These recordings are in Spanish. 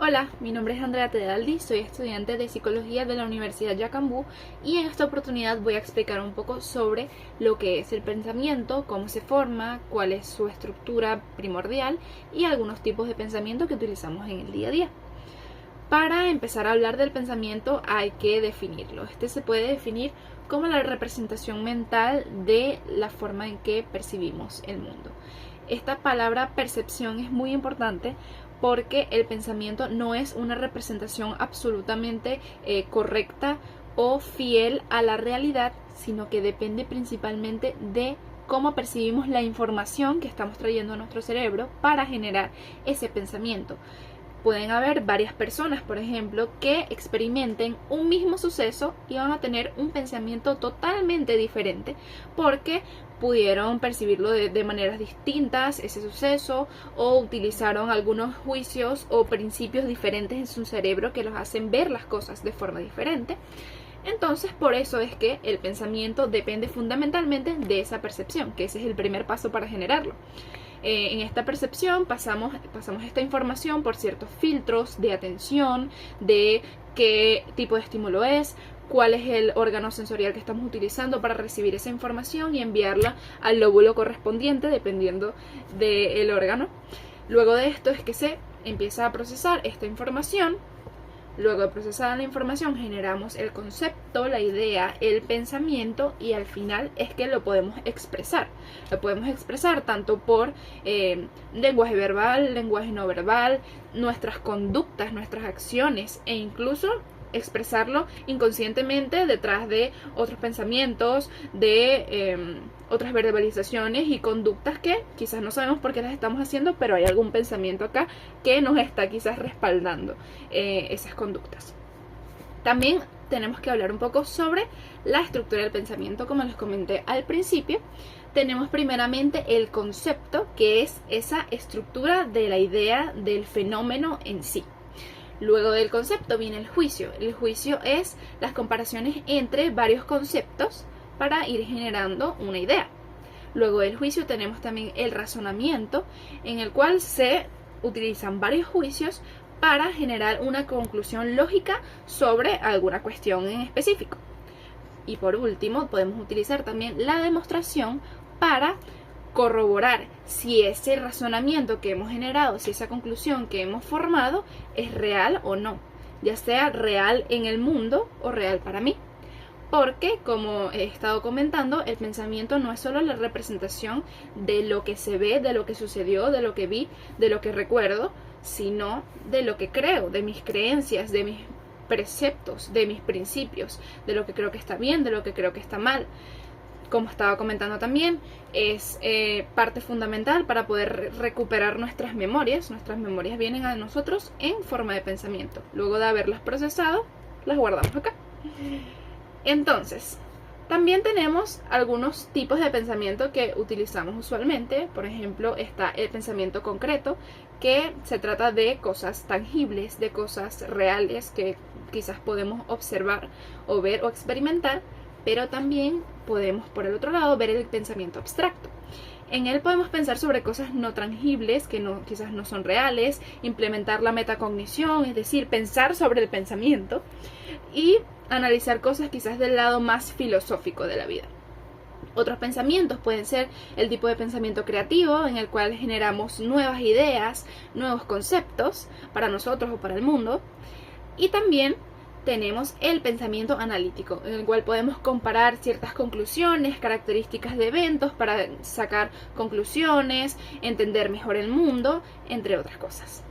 Hola, mi nombre es Andrea Tedaldi, soy estudiante de Psicología de la Universidad Yacambú y en esta oportunidad voy a explicar un poco sobre lo que es el pensamiento, cómo se forma, cuál es su estructura primordial y algunos tipos de pensamiento que utilizamos en el día a día. Para empezar a hablar del pensamiento hay que definirlo. Este se puede definir como la representación mental de la forma en que percibimos el mundo. Esta palabra percepción es muy importante porque el pensamiento no es una representación absolutamente correcta o fiel a la realidad, sino que depende principalmente de cómo percibimos la información que estamos trayendo a nuestro cerebro para generar ese pensamiento. Pueden haber varias personas, por ejemplo, que experimenten un mismo suceso y van a tener un pensamiento totalmente diferente porque pudieron percibirlo de maneras distintas, ese suceso, o utilizaron algunos juicios o principios diferentes en su cerebro que los hacen ver las cosas de forma diferente. Entonces, por eso es que el pensamiento depende fundamentalmente de esa percepción, que ese es el primer paso para generarlo. En esta percepción pasamos esta información por ciertos filtros de atención, de qué tipo de estímulo es, cuál es el órgano sensorial que estamos utilizando para recibir esa información y enviarla al lóbulo correspondiente dependiendo del órgano. Luego de esto es que se empieza a procesar esta información. Luego de procesar la información generamos el concepto, la idea, el pensamiento y al final es que lo podemos expresar. Lo podemos expresar tanto por lenguaje verbal, lenguaje no verbal, nuestras conductas, nuestras acciones e incluso expresarlo inconscientemente detrás de otros pensamientos, de otras verbalizaciones y conductas que quizás no sabemos por qué las estamos haciendo, pero hay algún pensamiento acá que nos está quizás respaldando esas conductas. También tenemos que hablar un poco sobre la estructura del pensamiento, como les comenté al principio. Tenemos primeramente el concepto, que es esa estructura de la idea del fenómeno en sí. Luego del concepto viene el juicio. El juicio es las comparaciones entre varios conceptos para ir generando una idea. Luego del juicio tenemos también el razonamiento, en el cual se utilizan varios juicios para generar una conclusión lógica sobre alguna cuestión en específico. Y por último podemos utilizar también la demostración para corroborar si ese razonamiento que hemos generado, si esa conclusión que hemos formado es real o no, ya sea real en el mundo o real para mí. Porque, como he estado comentando, el pensamiento no es solo la representación de lo que se ve, de lo que sucedió, de lo que vi, de lo que recuerdo, sino de lo que creo, de mis creencias, de mis preceptos, de mis principios, de lo que creo que está bien, de lo que creo que está mal. Como estaba comentando también, es parte fundamental para poder recuperar nuestras memorias. Nuestras memorias vienen a nosotros en forma de pensamiento. Luego de haberlas procesado, las guardamos acá. Entonces, también tenemos algunos tipos de pensamiento que utilizamos usualmente. Por ejemplo, está el pensamiento concreto, que se trata de cosas tangibles, de cosas reales que quizás podemos observar o ver o experimentar. Pero también podemos, por el otro lado, ver el pensamiento abstracto. En él podemos pensar sobre cosas no tangibles, que quizás no son reales, implementar la metacognición, es decir, pensar sobre el pensamiento y analizar cosas quizás del lado más filosófico de la vida. Otros pensamientos pueden ser el tipo de pensamiento creativo, en el cual generamos nuevas ideas, nuevos conceptos para nosotros o para el mundo. Y también tenemos el pensamiento analítico, en el cual podemos comparar ciertas conclusiones, características de eventos para sacar conclusiones, entender mejor el mundo, entre otras cosas.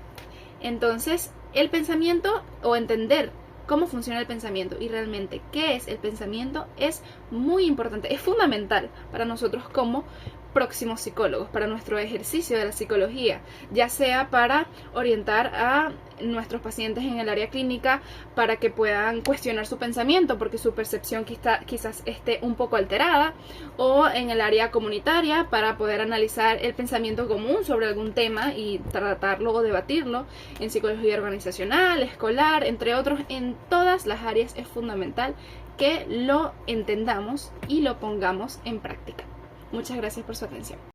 Entonces, el pensamiento o entender cómo funciona el pensamiento y realmente qué es el pensamiento es muy importante, es fundamental para nosotros como próximos psicólogos, para nuestro ejercicio de la psicología, ya sea para orientar a nuestros pacientes en el área clínica para que puedan cuestionar su pensamiento porque su percepción quizás esté un poco alterada, o en el área comunitaria para poder analizar el pensamiento común sobre algún tema y tratarlo o debatirlo, en psicología organizacional, escolar, entre otros. En todas las áreas es fundamental que lo entendamos y lo pongamos en práctica. Muchas gracias por su atención.